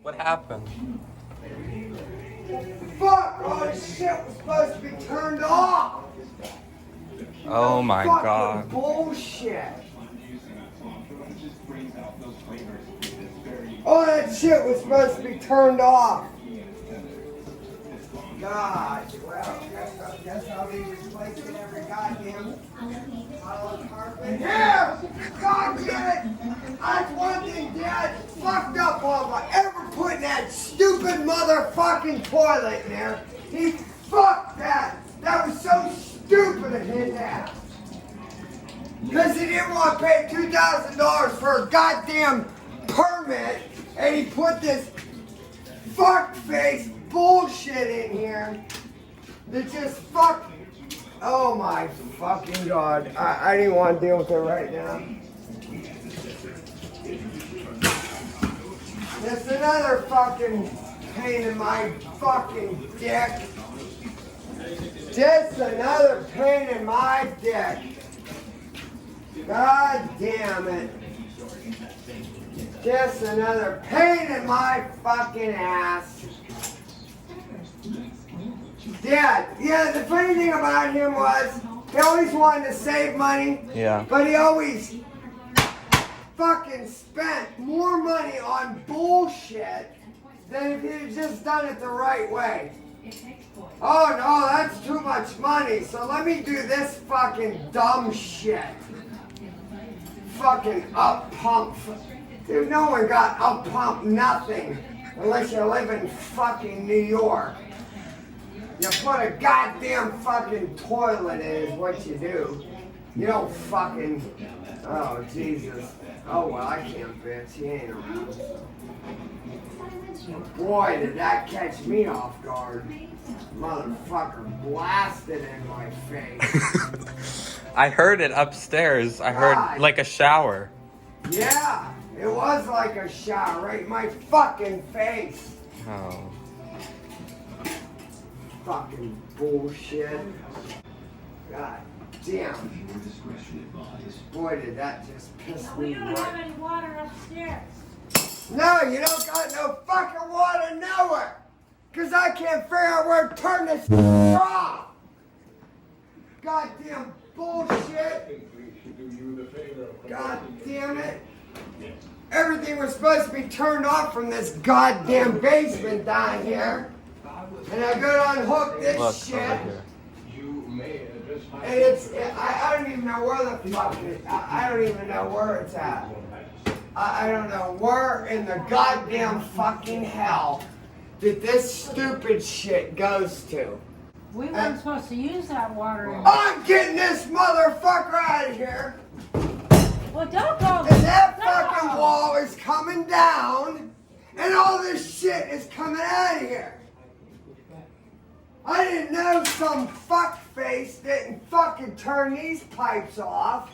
What happened? Fuck! All this shit was supposed to be turned off! Oh my Fucking god. bullshit! All that shit was supposed to be turned off! God, well, guess I'll be replacing every goddamn pile of carpet. Here! God damn it! That's one thing Dad fucked up on ever putting that stupid motherfucking toilet in there. He fucked that! That was so stupid of him, Dad. Because he didn't want to pay $2,000 for a goddamn permit, and he put this fuck-face bullshit in here that just fuck. Oh my fucking god. I didn't want to deal with it right now. It's another fucking pain in my fucking dick. Just another pain in my dick. God damn it. Just another pain in my fucking ass. Dad, yeah, the funny thing about him was he always wanted to save money. Yeah. But he always fucking spent more money on bullshit than if he had just done it the right way. Oh no, that's too much money, so let me do this fucking dumb shit. Fucking up pump. Dude, no one got up pump nothing unless you live in fucking New York. You put a goddamn fucking toilet in is what you do. You don't fucking... Oh, Jesus. Oh, well, I can't bitch. He ain't around. Boy, did that catch me off guard. Motherfucker blasted in my face. I heard it upstairs. I heard like a shower. Yeah, it was like a shower right in my fucking face. Oh. Fucking bullshit. God damn. Boy, did that just piss We me don't have right. any water upstairs. No, you don't got no fucking water nowhere. Cause I can't figure out where to turn this off. Goddamn bullshit. God damn it. Everything was supposed to be turned off from this goddamn basement down here. And I go to unhook this Look, shit. over here. And it's, I don't even know where the fuck it is. I don't even know where it's at. I don't know where in the goddamn fucking hell that this stupid shit goes to. We weren't supposed to use that water. I'm getting this motherfucker out of here. Well, don't go. And that No. fucking wall is coming down. And all this shit is coming out of here. I didn't know some fuckface didn't fucking turn these pipes off.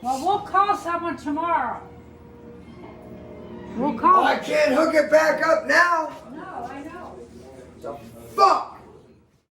Well, we'll call someone tomorrow. We'll Oh, call. I can't hook it back up now. No, I know. The fuck?